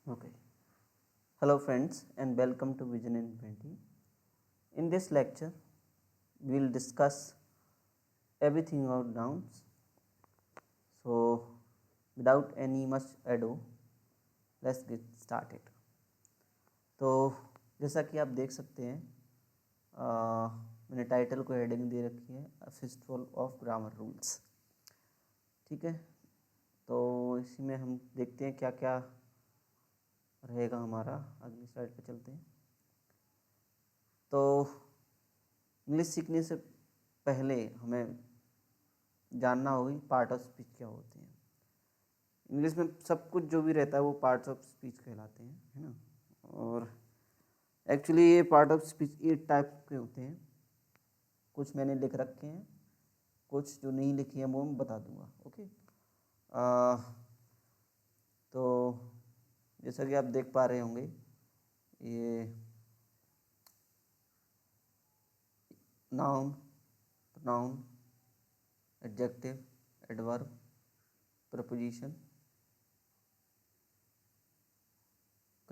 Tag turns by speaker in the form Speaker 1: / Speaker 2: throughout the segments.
Speaker 1: Okay. Hello friends and welcome to Vision Infinity. In this lecture, we will discuss everything about nouns. So, without any much ado, let's get started. तो जैसा कि आप देख सकते हैं, मैंने title को हेडिंग दे रखी है अ फिस्टफुल ऑफ ग्रामर रूल्स। ठीक है, तो इसी में हम देखते हैं क्या क्या रहेगा हमारा। अगली स्लाइड पे चलते हैं। तो इंग्लिश सीखने से पहले हमें जानना होगी पार्ट ऑफ स्पीच क्या होते हैं। इंग्लिश में सब कुछ जो भी रहता है वो पार्ट्स ऑफ स्पीच कहलाते हैं, है ना। और एक्चुअली ये पार्ट ऑफ स्पीच 8 टाइप के होते हैं। कुछ मैंने लिख रखे हैं, कुछ जो नहीं लिखी है वो मैं बता दूंगा। ओके। तो जैसा कि आप देख पा रहे होंगे, ये noun, pronoun, adjective, adverb, preposition,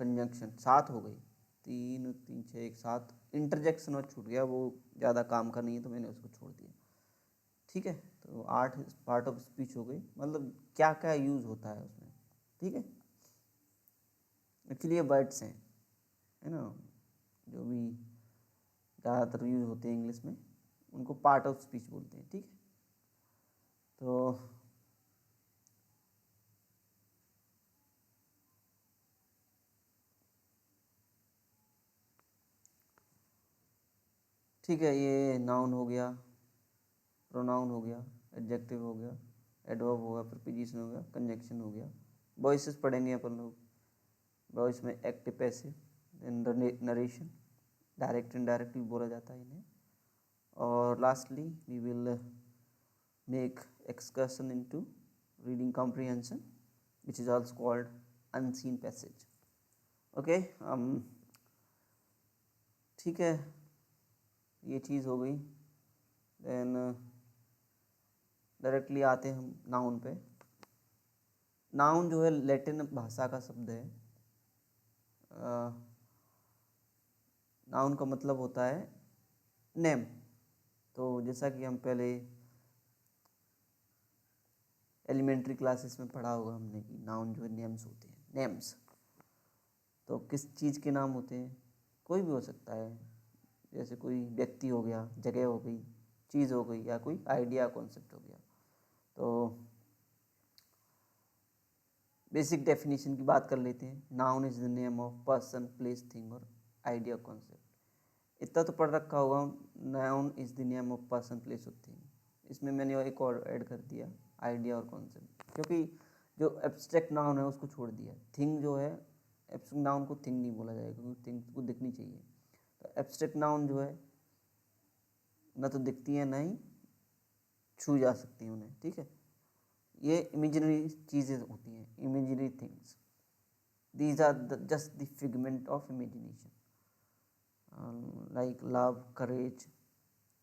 Speaker 1: conjunction 7 हो गई। 3 3 6 1 7। इंटरजेक्शन और छूट गया, वो ज़्यादा काम का नहीं है तो मैंने उसको छोड़ दिया। ठीक है, तो 8 पार्ट ऑफ स्पीच हो गई, मतलब क्या क्या यूज़ होता है उसमें। ठीक है, एक्चुअली ये वर्ड्स हैं, है ना, जो भी ज़्यादातर यूज़ होते हैं इंग्लिश में, उनको पार्ट ऑफ स्पीच बोलते हैं। ठीक है, तो ठीक है, ये नाउन हो गया, प्रोनाउन हो गया, एडजेक्टिव हो गया, एडवर्ब हो गया, प्रीपोजिशन हो गया, कंजंक्शन हो गया। वॉइसेस पढ़ेंगे अपन लोग। वॉइस में active, passive, narration, direct indirect भी बोला जाता है इन्हें। और lastly we will make excursion into reading comprehension which is also called unseen passage. Okay, ठीक है, ये चीज़ हो गई। देन डायरेक्टली आते हैं हम नाउन पे। नाउन जो है लैटिन भाषा का शब्द है। नाउन का मतलब होता है नेम। तो जैसा कि हम पहले एलिमेंट्री क्लासेस में पढ़ा होगा हमने कि नाउन जो है नेम्स होते हैं, नेम्स। तो किस चीज़ के नाम होते हैं? कोई भी हो सकता है, जैसे कोई व्यक्ति हो गया, जगह हो गई, चीज़ हो गई, या कोई आइडिया कॉन्सेप्ट हो गया। तो बेसिक डेफिनेशन की बात कर लेते हैं। Noun is the name of person, place, thing और आइडिया कॉन्सेप्ट। इतना तो पढ़ रखा होगा, noun is the name of person, place और थिंग। इसमें मैंने एक और ऐड कर दिया, आइडिया और कॉन्सेप्ट, क्योंकि जो एब्स्ट्रैक्ट नाउन है उसको छोड़ दिया। थिंग जो है, एब्स्ट्रैक्ट नाउन को थिंग नहीं बोला जाएगा क्योंकि थिंग को दिखनी चाहिए। तो एब्स्ट्रैक्ट नाउन जो है न तो दिखती है, न ही छू जा सकती हैं उन्हें। ठीक है, ये इमेजिनरी चीज़ें होती हैं, imaginary things. These are just the figment of imagination, like love, courage,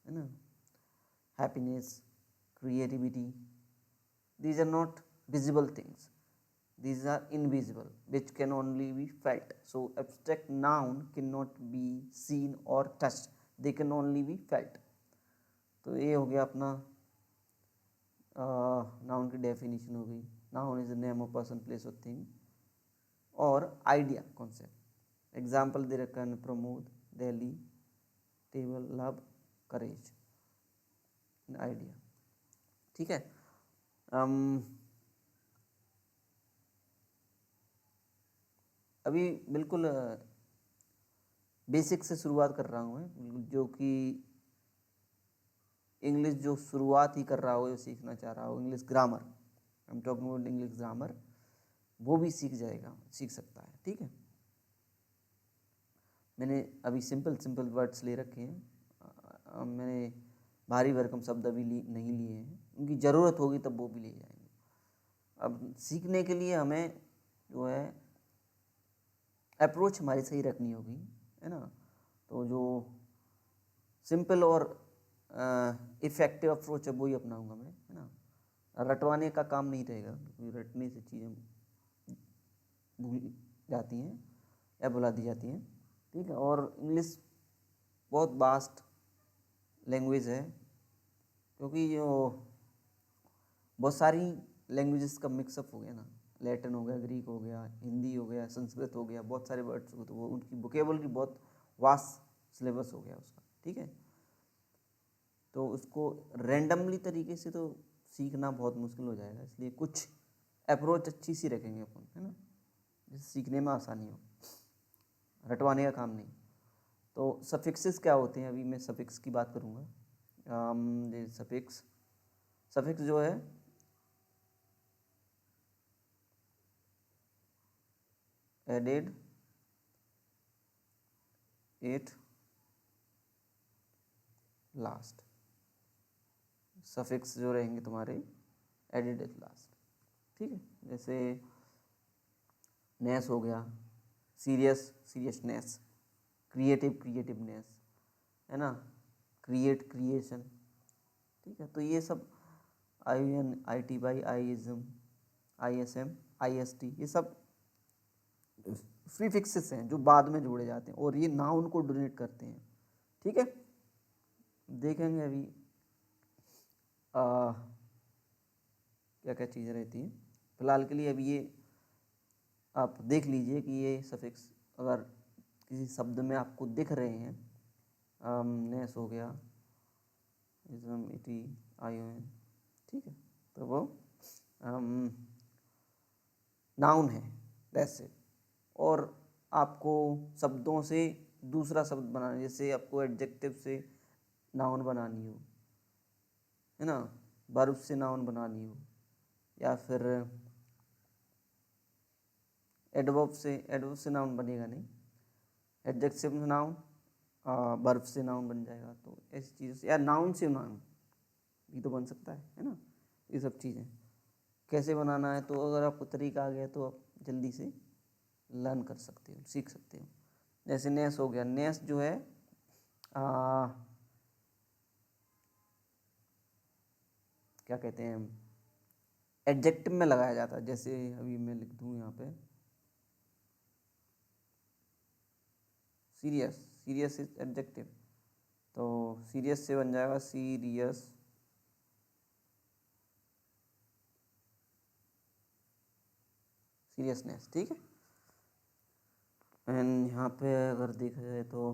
Speaker 1: है ना, happiness, creativity. These are not visible things, these are invisible, which can only be felt. So abstract noun cannot be seen or touched, they can only be felt. तो ये हो गया अपना noun की definition हो गई। Noun is the name of person, place और thing. और आइडिया कॉन्सेप्ट, एग्जाम्पल दे रखा है, प्रमोद, दिल्ली, टेबल, लव, करेज, आइडिया। ठीक है, अभी बिल्कुल बेसिक से शुरुआत कर रहा हूँ मैं, जो कि इंग्लिश जो शुरुआत ही कर रहा हो, जो सीखना चाह रहा हो, English grammar, I am talking about English grammar, वो भी सीख जाएगा, सीख सकता है। ठीक है, मैंने अभी सिंपल सिंपल वर्ड्स ले रखे हैं। मैंने भारी भरकम शब्द अभी नहीं लिए हैं, उनकी ज़रूरत होगी तब वो भी ले जाएंगे। अब सीखने के लिए हमें जो है अप्रोच हमारी सही रखनी होगी, है ना। तो जो सिंपल और इफ़ेक्टिव अप्रोच है वही अपनाऊंगा मैं, है ना। रटवाने का काम नहीं रहेगा, क्योंकि रटने से चीज़ें भूल जाती हैं या बुला दी जाती हैं, ठीक है। और इंग्लिश बहुत वास्ट लैंग्वेज है, क्योंकि जो बहुत सारी लैंग्वेजेस का मिक्सअप हो गया ना, लैटिन हो गया, ग्रीक हो गया, हिंदी हो गया, संस्कृत हो गया, बहुत सारे वर्ड्स हो, तो वो उनकी वोकेबलरी बहुत वास्ट सिलेबस हो गया उसका, ठीक है। तो उसको रैंडमली तरीके से तो सीखना बहुत मुश्किल हो जाएगा, इसलिए कुछ अप्रोच अच्छी सी रखेंगे अपन, है ना, जिससे सीखने में आसानी हो, रटवाने का काम नहीं। तो सफिक्सेस क्या होते हैं, अभी मैं सफिक्स की बात करूँगा। सफिक्स जो है एडेड एट लास्ट, सफिक्स जो रहेंगे तुम्हारे एडेड एट लास्ट, ठीक है। जैसे नेस हो गया, सीरियसनेस, क्रिएटिवनेस, है ना, क्रिएशन, ठीक है। तो ये सब INITY, आईइज्म, ISM, IST, ये सब प्रीफिक्सेस हैं जो बाद में जोड़े जाते हैं और ये नाउन को डोनेट करते हैं, ठीक है। देखेंगे अभी क्या क्या चीज़ें रहती हैं। फिलहाल के लिए अभी ये आप देख लीजिए कि ये सफिक्स अगर किसी शब्द में आपको दिख रहे हैं, नेस हो गया, इज्म, इटी, ION, ठीक है, तो वो नाउन है, दैट्स इट। और आपको शब्दों से दूसरा शब्द बनाना, जैसे आपको एडजेक्टिव से नाउन बनानी हो, है ना, वर्ब से नाउन बनानी हो, या फिर एडवर्ब से नाउन बनेगा नहीं, एडजेक्टिव से नाउन, वर्ब से नाउन बन जाएगा। तो ऐसी चीज़, या नाउन से नाउन भी तो बन सकता है ना। ये सब चीज़ें कैसे बनाना है, तो अगर आपको तरीका आ गया तो आप जल्दी से लर्न कर सकते हो, सीख सकते हो। जैसे नेस हो गया, नेस जो है क्या कहते हैं, एडजेक्टिव में लगाया जाता है। जैसे अभी मैं लिख दूँ यहाँ पे सीरियस इज एडजेक्टिव, तो सीरियस से बन जाएगा सीरियसनेस, ठीक है। एंड यहाँ पे अगर देखा जाए तो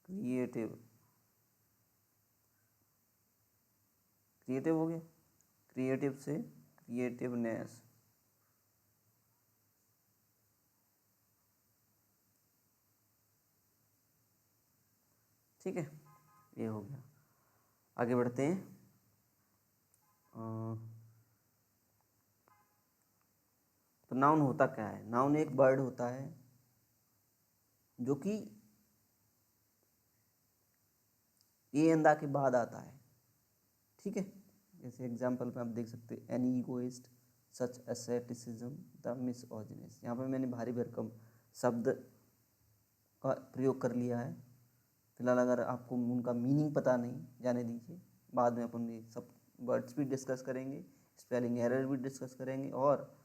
Speaker 1: क्रिएटिव हो गया, क्रिएटिव से क्रिएटिवनेस, ठीक है, ये हो गया। आगे बढ़ते हैं। तो नाउन होता क्या है, नाउन एक वर्ड होता है जो कि ए एंदा के बाद आता है, ठीक है। जैसे एग्जाम्पल पे आप देख सकते हैं, any egoist such asceticism the misogynist. यहाँ पे मैंने भारी भरकम शब्द का प्रयोग कर लिया है। फिलहाल अगर आपको उनका मीनिंग पता नहीं, जाने दीजिए, बाद में अपन ये सब वर्ड्स भी डिस्कस करेंगे, स्पेलिंग एरर भी डिस्कस करेंगे, और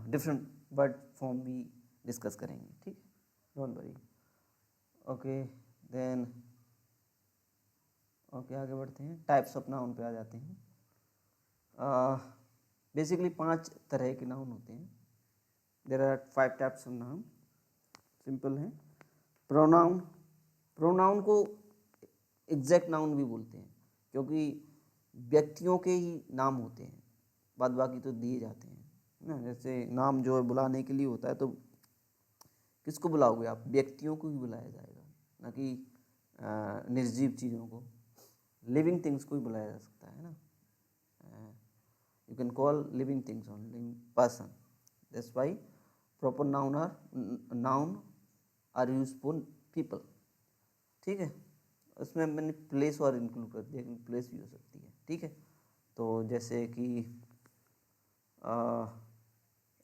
Speaker 1: डिफरेंट वर्ड फॉर्म भी डिस्कस करेंगे, ठीक है, don't worry. Okay then, okay आगे बढ़ते हैं, टाइप्स ऑफ नाउन पे आ जाते हैं। बेसिकली 5 तरह के नाउन होते हैं। There are 5 types of noun, simple है। प्रोनाउन, प्रोनाउन को एग्जैक्ट नाउन भी बोलते हैं, क्योंकि व्यक्तियों के ही नाम होते हैं, बाद बाकी तो दिए जाते हैं ना। जैसे नाम जो है बुलाने के लिए होता है, तो किसको बुलाओगे आप, व्यक्तियों को ही बुलाया जाएगा, ना कि निर्जीव चीज़ों को। लिविंग थिंग्स को ही बुलाया जा सकता है ना, you can call living things only person, that's why proper noun are use for people, ठीक है। उसमें मैंने प्लेस और इंक्लूड कर दिया, प्लेस भी हो सकती है, ठीक है। तो जैसे कि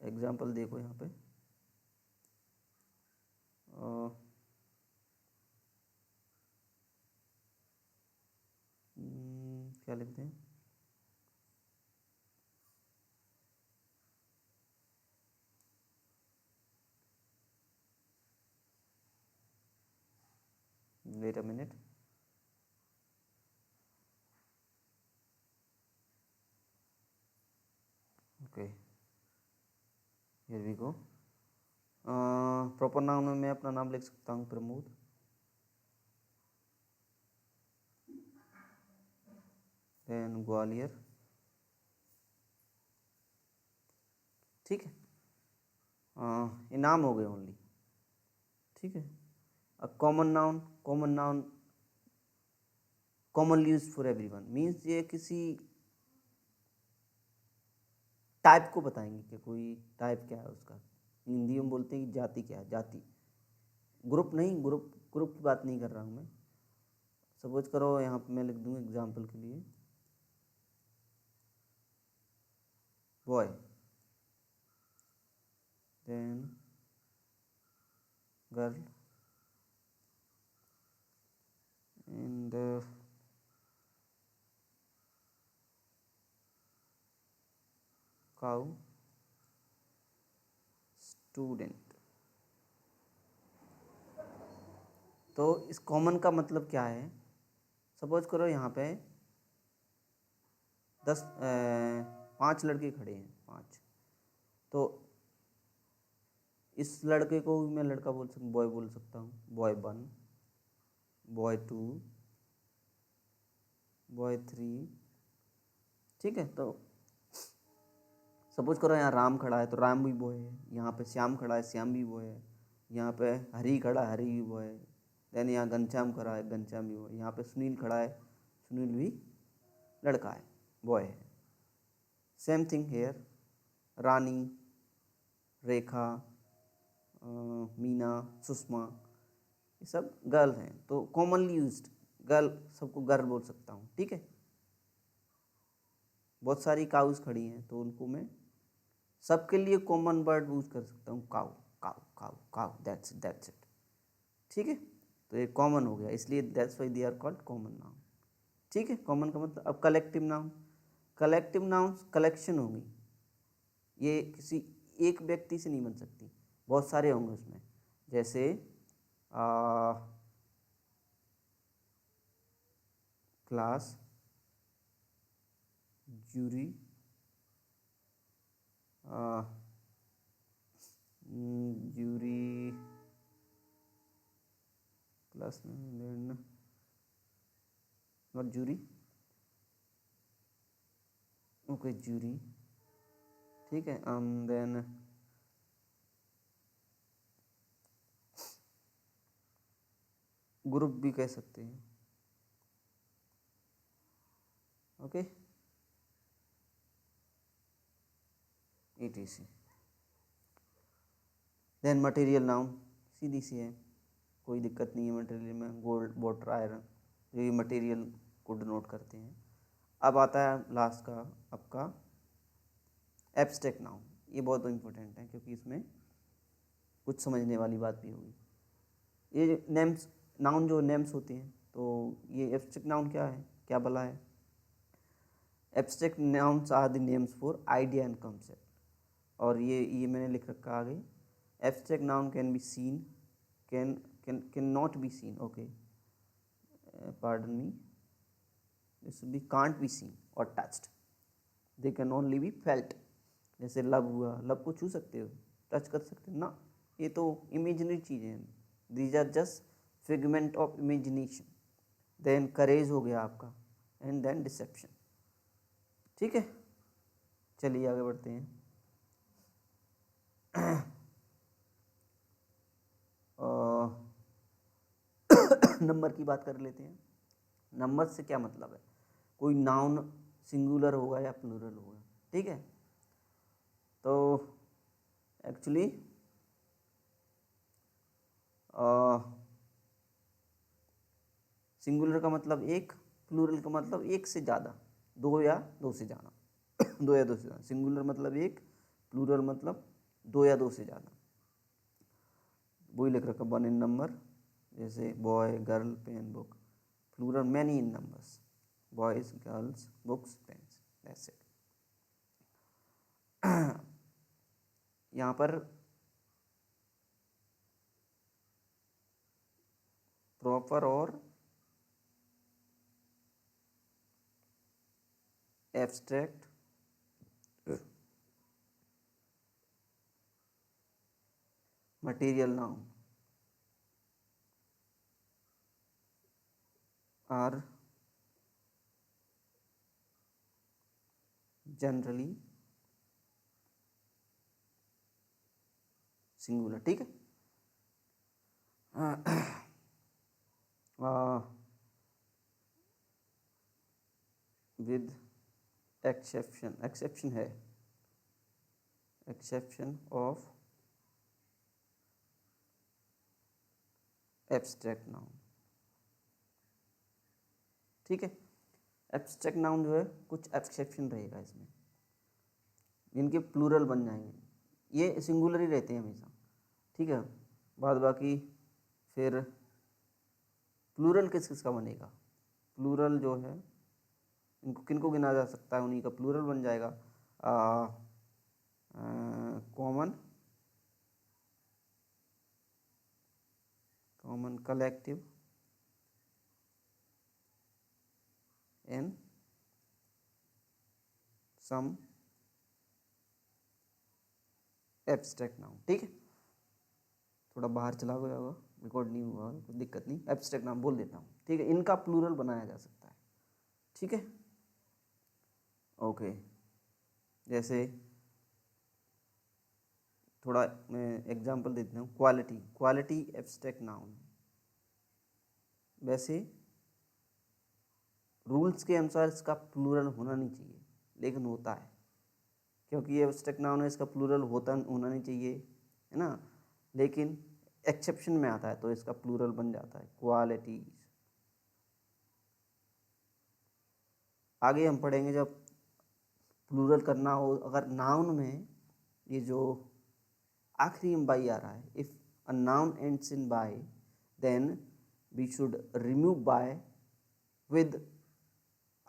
Speaker 1: एग्जाम्पल देखो यहाँ पे, क्या लिखते हैं, wait a minute. Okay, here we go. Proper noun में मैं अपना नाम लिख सकता हूँ प्रमोद, देन ग्वालियर, ठीक है। ये नाम हो गए ओनली, ठीक है। अब common noun, commonly use for everyone means ये किसी टाइप को बताएंगे कि कोई टाइप क्या है उसका। हिंदी में बोलते हैं कि जाति क्या है, जाति। ग्रुप नहीं, ग्रुप की बात नहीं कर रहा हूँ मैं। सपोज करो यहाँ पे मैं लिख दूँ एग्जाम्पल के लिए boy, then girl and cow, student. तो इस कॉमन का मतलब क्या है? सपोज करो यहाँ पे 5 लड़के खड़े हैं, 5। तो इस लड़के को भी मैं लड़का बोल सकता, बॉय बोल सकता हूँ, बॉय 1, बॉय 2, बॉय 3, ठीक है। तो सपोज करो यहाँ राम खड़ा है तो राम भी बॉय है, यहाँ पे श्याम खड़ा है, श्याम भी बॉय है, यहाँ पे हरी खड़ा है, हरी भी बॉय है, देन यहाँ घनश्याम खड़ा है, घनश्याम भी बॉय, यहाँ पे सुनील खड़ा है, सुनील भी लड़का है, बॉय है। सेम थिंग हेयर, रानी, रेखा, मीना, सुषमा, ये सब गर्ल हैं। तो कॉमनली यूज्ड गर्ल, सबको गर्ल बोल सकता हूँ, ठीक है। बहुत सारी काउस खड़ी हैं तो उनको मैं सबके लिए कॉमन वर्ड यूज कर सकता हूँ, cow, cow, cow, cow, that's it, ठीक है। तो ये कॉमन हो गया, इसलिए that's why they are called common noun, ठीक है। कॉमन का मतलब। अब collective noun, collective nouns collection होंगी, ये किसी एक व्यक्ति से नहीं बन सकती, बहुत सारे होंगे उसमें। जैसे क्लास, जूरी, जूरी, क्लास में नॉट जूरी, ओके जूरी, ठीक है। देन ग्रुप भी कह सकते हैं, okay, etc। Then material noun, सीधी सी है, कोई दिक्कत नहीं है मटेरियल में, गोल्ड, वाटर, आयरन, जो ये मटेरियल को डिनोट करते हैं। अब आता है लास्ट का आपका एब्स्ट्रैक्ट नाउन। ये बहुत इंपॉर्टेंट है क्योंकि इसमें कुछ समझने वाली बात भी होगी। ये नेम्स, नाउन जो नेम्स होते हैं, तो ये एब्स्ट्रैक्ट नाउन क्या है, क्या भला है? Abstract nouns are the names for idea and concept. और ये मैंने लिख रखा आगे, abstract noun can be seen, can not be seen, okay, pardon me, this should be can't be seen और touched, they can only be felt. जैसे love हुआ, love को छू सकते हो, टच कर सकते हो ना, ये तो इमेजिनरी चीज़ें हैं, these are just figment of imagination. Then courage हो गया आपका, एंड देन डिसेप्शन, ठीक है। चलिए आगे बढ़ते हैं। नंबर की बात कर लेते हैं। नंबर से क्या मतलब है? कोई नाउन सिंगुलर होगा या प्लूरल होगा, ठीक है। तो एक्चुअली सिंगुलर का मतलब एक, प्लूरल का मतलब एक से ज़्यादा, दो या दो से ज़्यादा। दो या दो से ज़्यादा, सिंगुलर मतलब एक, प्लूरल मतलब दो या दो से ज़्यादा। वही लिख रखा, 1 इन नंबर, जैसे boy, girl, pen, book. Plural many in numbers, boys, girls, books, pens, that's it. यहाँ पर प्रॉपर और abstract material noun are generally singular. ठीक है, विद एक्सेप्शन, एक्सेप्शन है, एक्सेप्शन ऑफ एब्स्ट्रैक्ट नाउन। ठीक है, एब्स्ट्रैक्ट नाउन जो है कुछ एक्सेप्शन रहेगा इसमें, जिनके प्लूरल बन जाएंगे, ये सिंगुलर ही रहते हैं हमेशा। ठीक है, बाद बाकी फिर प्लूरल किस किस का बनेगा, प्लूरल जो है इनको किनको गिना जा सकता है, उन्हीं का प्लूरल बन जाएगा। Common, common collective and some abstract noun. ठीक है, थोड़ा बाहर चला गया होगा, रिकॉर्ड नहीं हुआ, कोई दिक्कत नहीं, एब्स्ट्रैक्ट नाउन बोल देता हूँ। ठीक है, इनका प्लूरल बनाया जा सकता है। ठीक है, ओके। जैसे थोड़ा मैं एग्जांपल देता हूँ, क्वालिटी, क्वालिटी एब्स्ट्रैक्ट नाउन है, वैसे रूल्स के अनुसार इसका प्लूरल होना नहीं चाहिए, लेकिन होता है, क्योंकि ये एब्स्ट्रैक्ट नाउन है, इसका प्लूरल होना नहीं चाहिए, है ना, लेकिन एक्सेप्शन में आता है तो इसका प्लूरल बन जाता है, क्वालिटीज। आगे हम पढ़ेंगे जब प्लूरल करना हो, अगर नाउन में ये जो आखिरी में बाई आ रहा है, if a noun ends in y then we should remove y with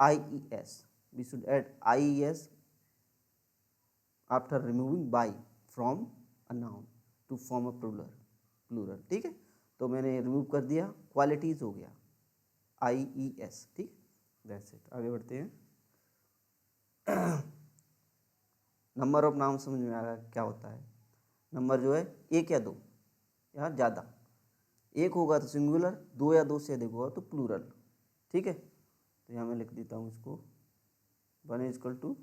Speaker 1: IES, we should add IES after removing by from a noun to form a plural। ठीक है, तो मैंने रिमूव कर दिया, क्वालिटीज हो गया IES। ठीक, दैट्स इट। आगे बढ़ते हैं। नंबर ऑफ नाउन समझ में आ रहा है क्या होता है। नंबर जो है एक या दो या ज़्यादा, एक होगा तो सिंगुलर, दो या दो से अधिक होगा तो प्लूरल। ठीक है, तो यहाँ मैं लिख देता हूँ इसको, 1 इज इक्वल टू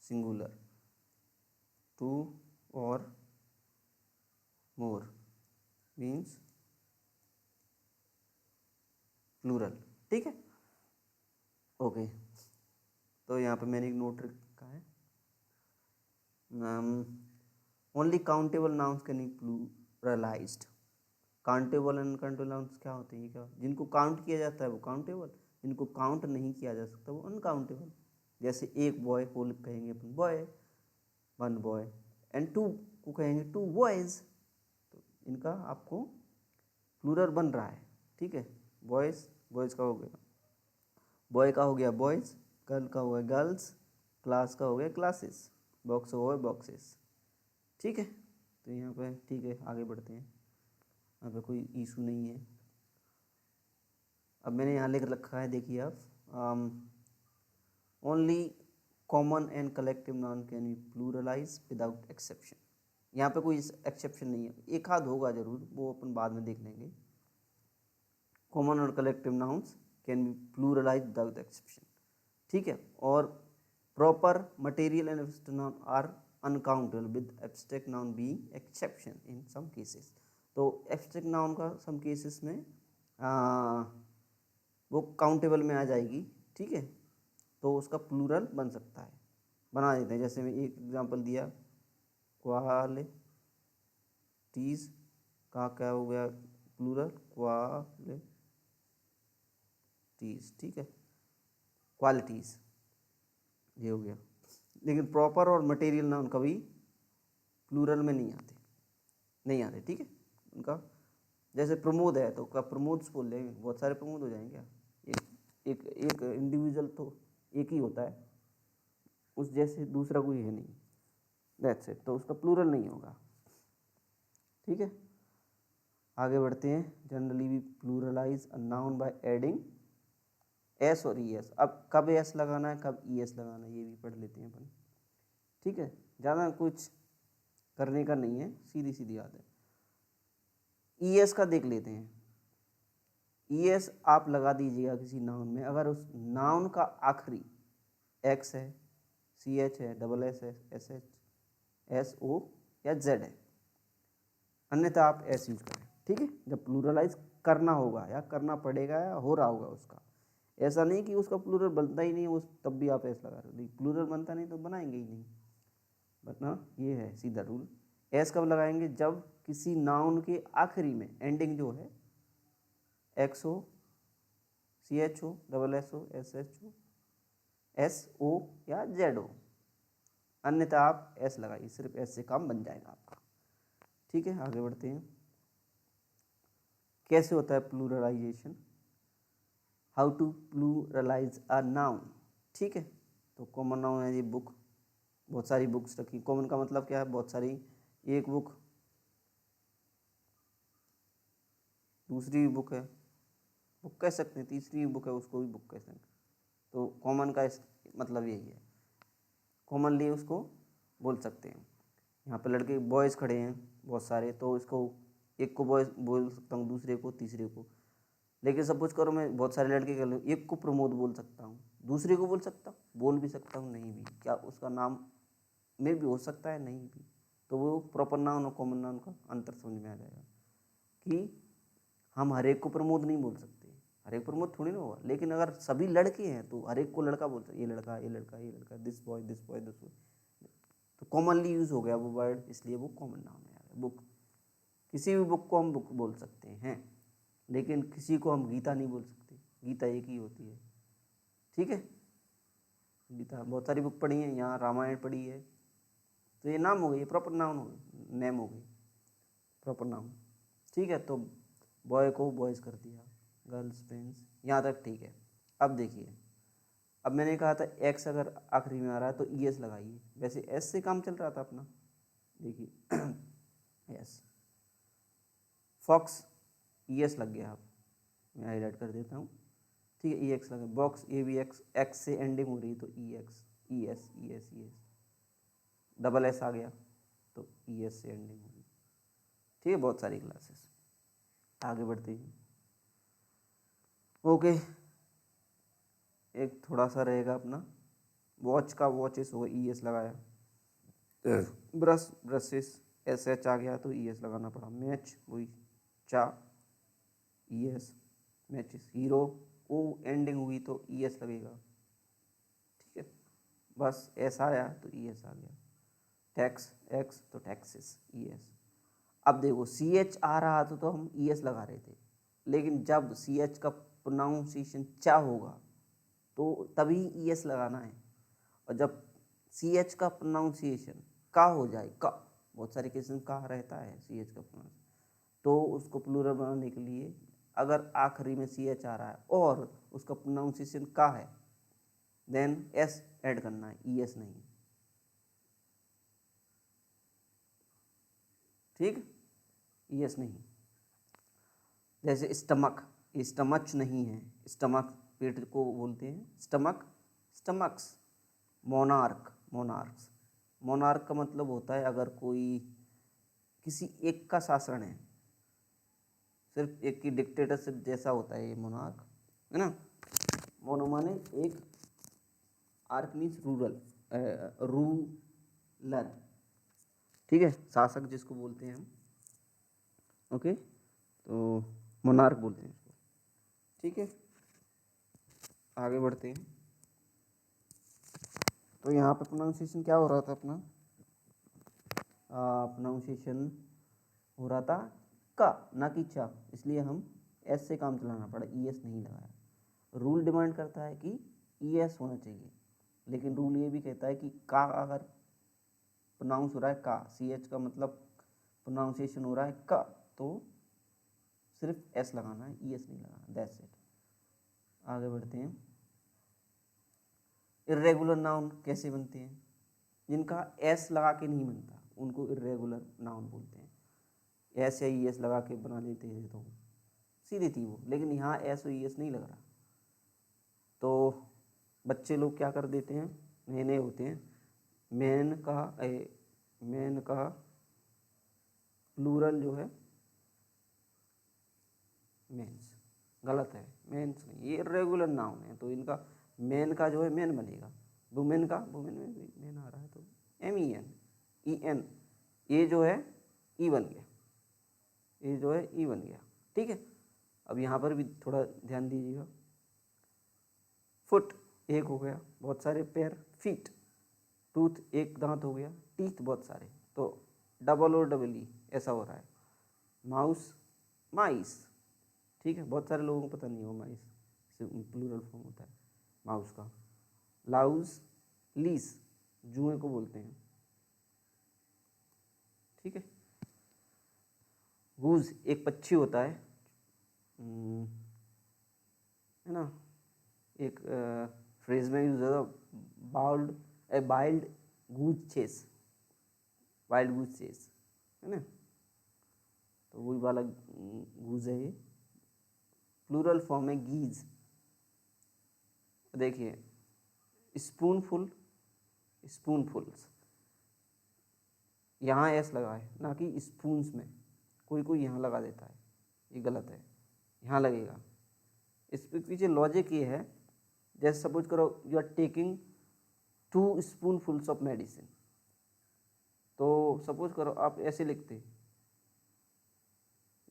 Speaker 1: सिंगुलर, 2 और मोर मीन्स प्लूरल। ठीक है, ओके। तो यहाँ पे मैंने एक नोट रखा है, only countable nouns can be pluralized. Countable and uncountable nouns क्या होते हैं, क्या, जिनको काउंट किया जाता है वो काउंटेबल, जिनको काउंट नहीं किया जा सकता वो अनकाउंटेबल। जैसे एक बॉय को कहेंगे अपन बॉय, 1 बॉय, एंड 2 को कहेंगे 2 बॉयज़, तो इनका आपको प्लूरल बन रहा है। ठीक है, बॉयज़, बॉयज़ का हो गया, बॉय का हो गया बॉयज़, गर्ल का हो गया गर्ल्स, क्लास का हो गया क्लासेस, बॉक्स हो गया बॉक्सेस। ठीक है, तो यहाँ पे ठीक है, आगे बढ़ते हैं, यहाँ पे कोई इशू नहीं है। अब मैंने यहाँ लिख रखा है, देखिए आप, only common and collective noun can be pluralise without exception. यहाँ पे कोई एक्सेप्शन नहीं है, एक आध होगा जरूर, वो अपन बाद में देख लेंगे। कॉमन और collective nouns can be pluralise without exception. ठीक है, और proper material and abstract noun are uncountable with abstract noun being exception in some cases. तो एब्स्ट्रैक्ट नाउन का सम केसेस में वो काउंटेबल में आ जाएगी। ठीक है, तो उसका प्लूरल बन सकता है, बना देते हैं। जैसे मैं एक एग्जांपल दिया, क्वालिटीज का क्या हो गया प्लूरल, क्वालिटीज। ठीक है, क्वालिटीज ये हो गया, लेकिन प्रॉपर और मटेरियल नाउन कभी प्लूरल में नहीं आते, नहीं आते। ठीक है, उनका जैसे प्रमोद है तो क्या प्रमोद्स बोल लेंगे, बहुत सारे प्रमोद हो जाएंगे क्या, एक एक इंडिविजुअल तो एक ही होता है, उस जैसे दूसरा कोई है नहीं, दैट्स इट, तो उसका प्लूरल नहीं होगा। ठीक है, आगे बढ़ते हैं। Generally we pluralise a noun by adding S और ई एस। अब कब एस लगाना है, कब ई एस लगाना है, ये भी पढ़ लेते हैं अपन। ठीक है, ज़्यादा कुछ करने का नहीं है, सीधी सीधी बात है। ई एस का देख लेते हैं। ई एस आप लगा दीजिएगा किसी नाउन में अगर उस नाउन का आखिरी एक्स है, सी एच है, डबल एस है, एस एच, एस ओ या जेड है, अन्यथा आप एस यूज करें। ठीक है, जब प्लूरलाइज करना होगा या करना पड़ेगा या हो रहा होगा उसका, ऐसा नहीं कि उसका प्लूरल बनता ही नहीं उस तब भी आप एस लगा रहे हो, नहीं प्लूरल बनता नहीं तो बनाएंगे ही नहीं, बतना ये है सीधा रूल। एस कब लगाएंगे, जब किसी नाउन के आखिरी में एंडिंग जो है एक्स हो, सी एच हो, डबल एस हो, एस एच हो, एस ओ या जेड हो, अन्यथा आप एस लगाइए, सिर्फ एस से काम बन जाएगा आपका। ठीक है, आगे बढ़ते हैं। कैसे होता है pluralization, how to pluralize a noun. ठीक है, तो कॉमन नाउन है ये बुक, बहुत सारी बुक्स रखी। कॉमन का मतलब क्या है, बहुत सारी, एक बुक, दूसरी भी बुक है, बुक कह सकते हैं, तीसरी भी बुक है उसको भी बुक कह सकते हैं। तो कॉमन का मतलब यही है, कॉमनली उसको बोल सकते हैं। यहाँ पे लड़के बॉयज़ खड़े हैं बहुत सारे, तो इसको एक को बॉयज़ बोल सकता हूँ, दूसरे को, तीसरे को। लेकिन सपोज करो मैं बहुत सारे लड़के कह लूँ, एक को प्रमोद बोल सकता हूँ, दूसरे को बोल सकता हूँ, बोल भी सकता हूँ, नहीं भी, क्या उसका नाम में भी हो सकता है, नहीं भी। तो वो प्रॉपर नाउन और कॉमन नाउन का अंतर समझ में आ जाएगा कि हम हर एक को प्रमोद नहीं बोल सकते, हर एक प्रमोद थोड़ी ना होगा। लेकिन अगर सभी लड़के हैं तो हर एक को लड़का बोल सकते, ये लड़का, ये लड़का, ये लड़का, this boy, this boy, this boy. तो कॉमनली यूज़ हो गया वो वर्ड, इसलिए वो कॉमन नाउन है। बुक, किसी भी बुक को हम बुक बोल सकते हैं, लेकिन किसी को हम गीता नहीं बोल सकते, गीता एक ही होती है। ठीक है, गीता बहुत सारी बुक पढ़ी है, यहाँ रामायण पढ़ी है, तो ये नाम हो गई, ये प्रॉपर नाउन हो गई, नेम हो गई, प्रॉपर नाउन। ठीक है, तो बॉय को बॉयज़ कर दिया, गर्ल्स पेन्स, यहाँ तक ठीक है। अब देखिए, अब मैंने कहा था एक्स अगर आखिरी में आ रहा है तो ई एस लगाइए, वैसे एस से काम चल रहा था अपना। देखिए एस, फॉक्स, ई एस लग गया, आप मैं हाईलाइट कर देता हूँ। ठीक है, ई एक्स लगे, बॉक्स, ये भी एक्स, एक्स से एंडिंग हो रही है तो E X, E S, E S, E S, double S आ गया तो ई एस से एंडिंग होगी। ठीक है, बहुत सारी क्लासेस, आगे बढ़ते हैं। ओके, एक थोड़ा सा रहेगा अपना वॉच का, वॉचेस होगा, ई एस लगाया। ब्रश, ब्रशेस, एस एच आ गया तो ई एस लगाना पड़ा। मैच, वही चा, ई एस, मैचेस। हीरो, ओ एंडिंग हुई तो ई एस लगेगा। ठीक है, बस एस आया तो ई एस आ गया। टैक्स, एक्स तो टैक्सेस, ई एस। अब देखो सी एच आ रहा था तो हम ई एस लगा रहे थे, लेकिन जब सी एच का प्रोनाउंसिएशन चा होगा तो तभी ई एस लगाना है। और जब सी एच का प्रोनाउंसिएशन का हो जाए, का, बहुत सारे केसेस का रहता है सी एच का प्रोनाउंस, तो उसको प्लूरल बनाने के लिए अगर आखिरी में सी एच आ रहा है और उसका प्रोनाउंसिएशन का है, देन एस ऐड करना है, ई एस नहीं। ठीक, ई एस नहीं। जैसे स्टमक, ये स्टमच नहीं है, स्टमक पेट को बोलते हैं, stomach, stomachs. Monarch, monarchs, monarch का मतलब होता है अगर कोई किसी एक का शासन है, सिर्फ एक की डिक्टेटरशिप जैसा होता है ये मोनार्क, है ना। मोनो माने एक, आर्क मीन्स रूरल, रूलर। ठीक है, शासक जिसको बोलते हैं हम, ओके, तो मोनार्क बोलते हैं इसको। ठीक है, आगे बढ़ते हैं। तो यहाँ पे प्रोनाउंसिएशन क्या हो रहा था अपना, प्रोनाउंसिएशन हो रहा था का, ना कि चा, इसलिए हम एस से काम चलाना पड़ा, ई एस नहीं लगाया। रूल डिमांड करता है कि ई एस होना चाहिए, लेकिन रूल ये भी कहता है कि का अगर प्रोनाउंस हो रहा है, का, सी एच का मतलब प्रोनाउंसिएशन हो रहा है का, तो सिर्फ एस लगाना है, ई एस नहीं लगाना, दैट्स इट। आगे बढ़ते हैं। इर्रेगुलर नाउन कैसे बनते हैं, जिनका एस लगा के नहीं बनता उनको इर्रेगुलर नाउन बोलते हैं। एस या ई एस लगा के बना लेते थे तो सीधी थी वो, लेकिन यहाँ एस और ई एस नहीं लग रहा। तो बच्चे लोग क्या कर देते हैं, नए नए होते हैं, मैन का प्लूरल जो है मेंस, गलत है, मेंस नहीं, ये रेगुलर नाउन है तो इनका मैन का जो है मैन बनेगा, वुमेन का वुमेन में भी मैन आ रहा है तो MEN, ये जो है ई बन गया, ये जो है ई बन गया। ठीक है, अब यहाँ पर भी थोड़ा ध्यान दीजिएगा। फुट एक हो गया, बहुत सारे पैर, फीट, टूथ एक दांत हो गया, टीथ बहुत सारे, तो डबल और डबल ई ऐसा हो रहा है। माउस, माइस, ठीक है, बहुत सारे लोगों को पता नहीं हो माइस प्लूरल फॉर्म होता है माउस का। लाउस, लीस, जुए को बोलते हैं। ठीक है, गूज एक पक्षी होता है ना, एक फ्रेज में यूज होता है, वाइल्ड गूज चेस, वाइल्ड गूज चेस है ना, तो वही वाला गूज है ये। प्लूरल फॉर्म है गीज। देखिए स्पूनफुल, स्पूनफुल्स, यहाँ एस लगा है ना कि स्पून्स में, कोई कोई यहाँ लगा देता है, ये गलत है, यहाँ लगेगा। इस पीछे लॉजिक ये है, जैसे सपोज करो you are taking 2 spoonfuls of medicine, तो सपोज करो आप ऐसे लिखते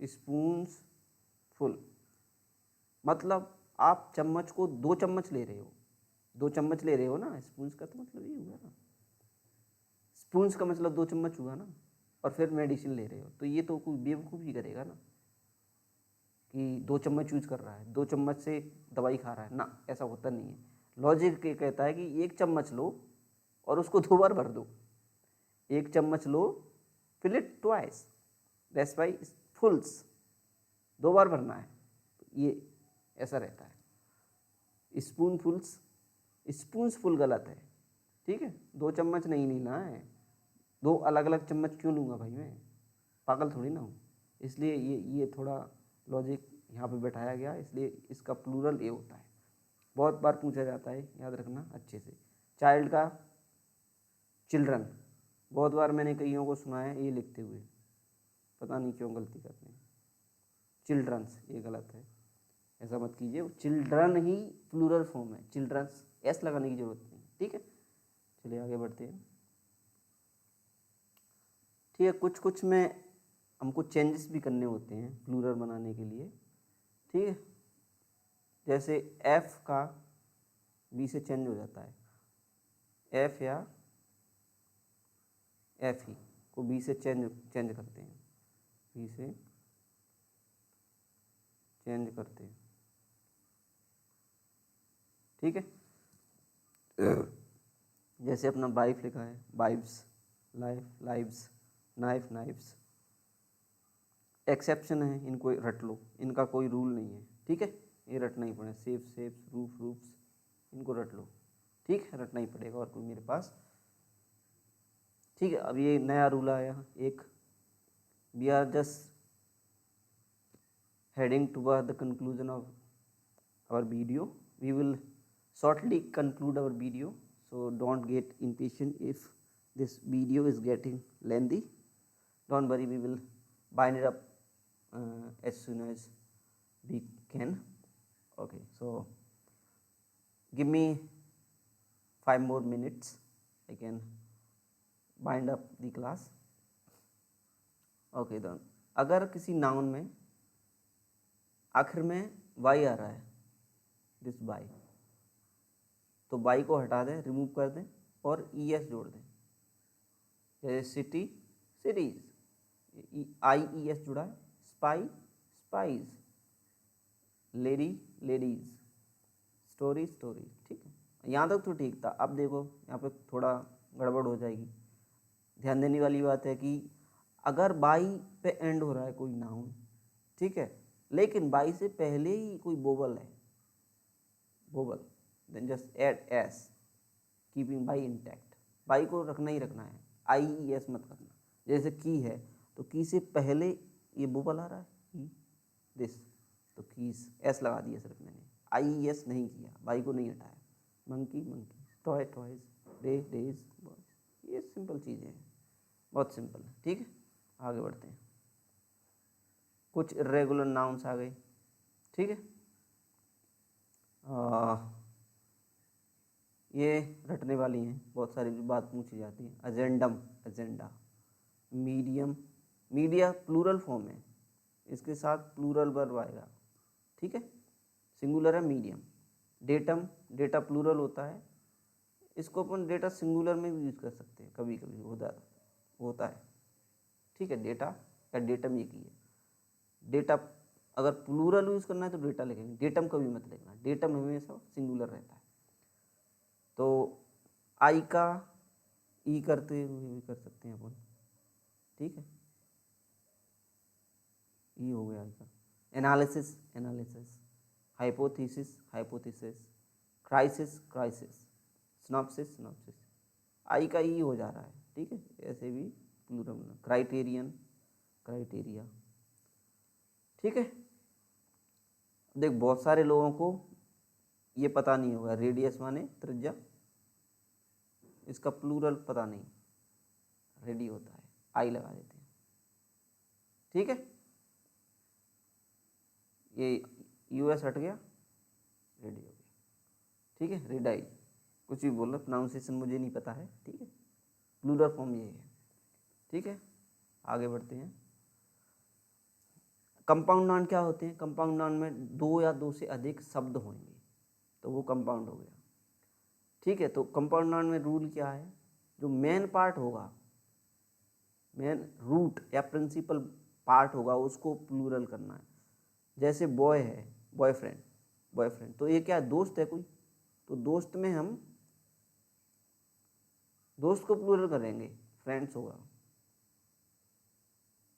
Speaker 1: स्पून्स फुल, मतलब आप चम्मच को 2 चम्मच ले रहे हो, 2 चम्मच ले रहे हो ना, स्पून्स का तो मतलब ये हुआ ना, स्पून्स का मतलब 2 चम्मच हुआ ना, और फिर मेडिसिन ले रहे हो, तो ये तो कोई बेवकूफ़ी करेगा ना कि 2 चम्मच यूज कर रहा है, 2 चम्मच से दवाई खा रहा है ना, ऐसा होता नहीं है। लॉजिक ये कहता है कि 1 चम्मच लो और उसको 2 बार भर दो, 1 चम्मच लो, fill it twice, that's why fuls, 2 बार भरना है, ये ऐसा रहता है। स्पूनफुल्स, स्पून्स फुल गलत है। ठीक है, 2 चम्मच नहीं लेना है, 2 अलग अलग चम्मच क्यों लूँगा भाई, मैं पागल थोड़ी ना हूँ। इसलिए ये थोड़ा लॉजिक यहाँ पे बैठाया गया, इसलिए इसका प्लूरल ये होता है, बहुत बार पूछा जाता है, याद रखना अच्छे से। चाइल्ड का चिल्ड्रन, बहुत बार मैंने कईयों को सुना है ये लिखते हुए, पता नहीं क्यों गलती करते हैं, चिल्ड्रंस, ये गलत है, ऐसा मत कीजिए। चिल्ड्रन ही प्लूरल फॉर्म है, चिल्ड्रंस एस लगाने की जरूरत नहीं। ठीक है, चलिए आगे बढ़ते हैं। ठीक है, कुछ कुछ में हमको चेंजेस भी करने होते हैं प्लूरल बनाने के लिए। ठीक है, जैसे एफ का बी से चेंज हो जाता है, एफ या एफ ही को बी से चेंज करते हैं, बी से चेंज करते हैं। ठीक है, जैसे अपना वाइफ लिखा है, wifes, life, lives, knife, knifes. Exception है, इनको रट लो, इनका कोई रूल नहीं है। ठीक है, ये रटना ही पड़े, सेफ, सेफ्स, रूफ, रूफ्स, इनको रट लो। ठीक है, रटना ही पड़ेगा, और कोई मेरे पास। ठीक है, अब ये नया रूल आया एक, we are just heading toward the conclusion of our video. We will shortly conclude our video, so don't get impatient if this video is getting lengthy. Don't worry, we will bind it up as soon as we can. Okay, so give me 5 more minutes, I can bind up the class. Okay, then अगर किसी noun में आखिर में Y आ रहा है, this Y, तो Y को हटा दें, रिमूव कर दें और ES जोड़ दें। जैसे सिटी, सिटीज, IES जुड़ा है, spy, spies, lady, ladies, story, stories. ठीक है, यहाँ तक तो ठीक था। अब देखो यहाँ पे थोड़ा गड़बड़ हो जाएगी। ध्यान देने वाली बात है कि अगर बाई पे एंड हो रहा है कोई नाउन, ठीक है, लेकिन बाई से पहले ही कोई वोवल है, vowel, then just add S, keeping y intact. Y को रखना ही रखना है, IES मत करना। जैसे की है तो की से पहले ये वो बना रहा है ई दिस, तो कीज एस लगा दिया सिर्फ मैंने, आई एस नहीं किया, वाई को नहीं हटाया। Monkey monkey, toy toys, day days, ये सिंपल चीज़ें हैं, बहुत सिंपल है। ठीक है, आगे बढ़ते हैं। कुछ इर्रेगुलर नाउन्स आ गए। ठीक है, ये रटने वाली हैं, बहुत सारी बात पूछी जाती है। Agendum, agenda, medium, media plural form है, इसके साथ प्लूरल वर्ब आएगा। ठीक है, सिंगुलर है मीडियम। डेटम, डेटा प्लूरल होता है, इसको अपन डेटा सिंगुलर में भी यूज़ कर सकते हैं, कभी कभी होता है। ठीक है, डेटा या डेटम एक ही है। डेटा अगर प्लूरल यूज़ करना है तो डेटा लिखेंगे, डेटम कभी मत लिखना, डेटम हमेशा सिंगुलर रहता है। तो आई का ई करते हुए भी कर सकते हैं अपन। ठीक है, ई हो गया आई का। Analysis, analyses, hypothesis, hypotheses, crisis, crises, synopsis, synopses, I का ई हो जा रहा है। ठीक है, ऐसे भी प्लूरल। Criterion, criteria. ठीक है, देख बहुत सारे लोगों को ये पता नहीं होगा, रेडियस माने त्रिज्या, इसका प्लूरल पता नहीं, रेडी होता है, आई लगा देते हैं। ठीक है, ये यूएस हट गया, रेडी हो गया। ठीक है, रेडाई, कुछ भी बोल रहा, प्रोनाउंसिएशन मुझे नहीं पता है। ठीक है, प्लूरल फॉर्म ये है। ठीक है, आगे बढ़ते हैं। कंपाउंड नाउन क्या होते हैं? कंपाउंड नाउन में दो या दो से अधिक शब्द होंगे तो वो कंपाउंड हो गया। ठीक है, तो कंपाउंड नाउन में रूल क्या है? जो मेन पार्ट होगा, मेन रूट या प्रिंसिपल पार्ट होगा, उसको प्लूरल करना है। जैसे बॉय है, बॉयफ्रेंड, बॉयफ्रेंड, तो ये क्या है? दोस्त है कोई, तो दोस्त में हम दोस्त को प्लूरल करेंगे, फ्रेंड्स होगा,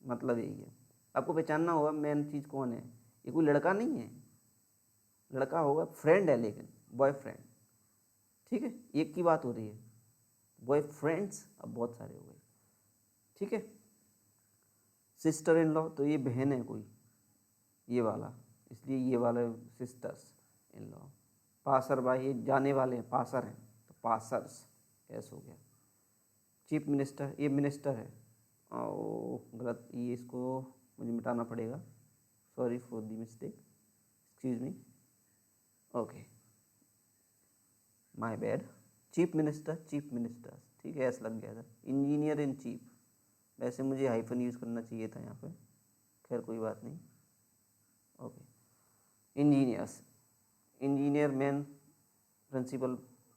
Speaker 1: मतलब यही है। आपको पहचानना होगा मेन चीज़ कौन है, ये कोई लड़का नहीं है, लड़का होगा, फ्रेंड है लेकिन बॉयफ्रेंड। ठीक है, एक की बात हो रही है, बॉयफ्रेंड्स अब बहुत सारे हो गए। ठीक है, सिस्टर इन लॉ, तो ये बहन है कोई, ये वाला, इसलिए ये वाला sisters in law. Passer by, ये जाने वाले हैं, पासर हैं, तो पासर्स कैसे हो गया। चीफ मिनिस्टर, ये मिनिस्टर है, ओ गलत, ये इसको मुझे मिटाना पड़ेगा, sorry for the mistake, excuse me, okay, my bad. Chief minister, chief ministers, ठीक है, ऐसा लग गया था। इंजीनियर इन चीफ, वैसे मुझे हाइफन यूज़ करना चाहिए था यहाँ पे, खैर कोई बात नहीं, okay. Engineers, engineer main principal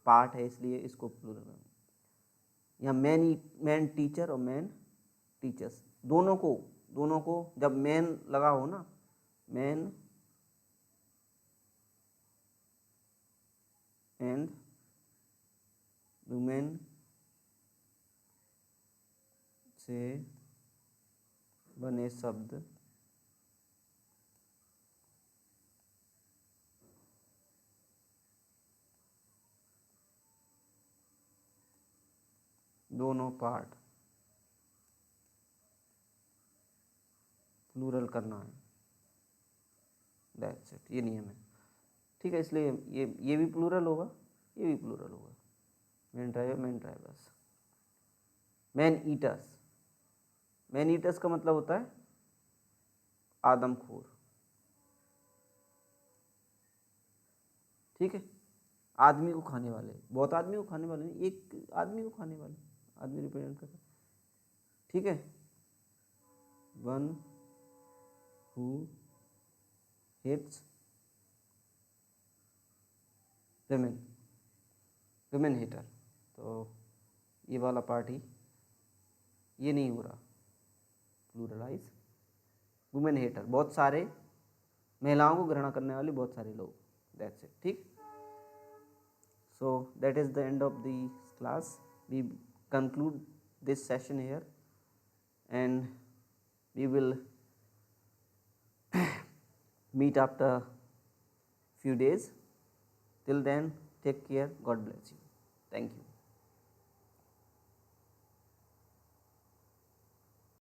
Speaker 1: part है, इसलिए इसको प्लूरल। यहाँ मैन टीचर और मैन टीचर्स, दोनों को जब मैन लगा हो ना, मैन एंड वुमेन से बने शब्द दोनों पार्ट प्लूरल करना है, दैट्स इट, ये नियम है। ठीक है, इसलिए ये भी प्लूरल होगा, ये भी प्लूरल होगा। Man driver, man drivers. Man eaters, man eaters का मतलब होता है आदमखोर। ठीक है, आदमी को खाने वाले, बहुत आदमी को खाने वाले नहीं, एक आदमी को खाने वाले, आदमी रिप्रेजेंट करता है। ठीक है, one who hates women, women hater, तो ये वाला पार्ट ही, ये नहीं हो रहा प्लूरलाइज। वुमेन हेटर, बहुत सारे महिलाओं को घृणा करने वाले बहुत सारे लोग, दैट्स इट। ठीक, so that is the end of the class. We conclude this session here and we will meet after few days. Till then, take care, God bless you, thank you.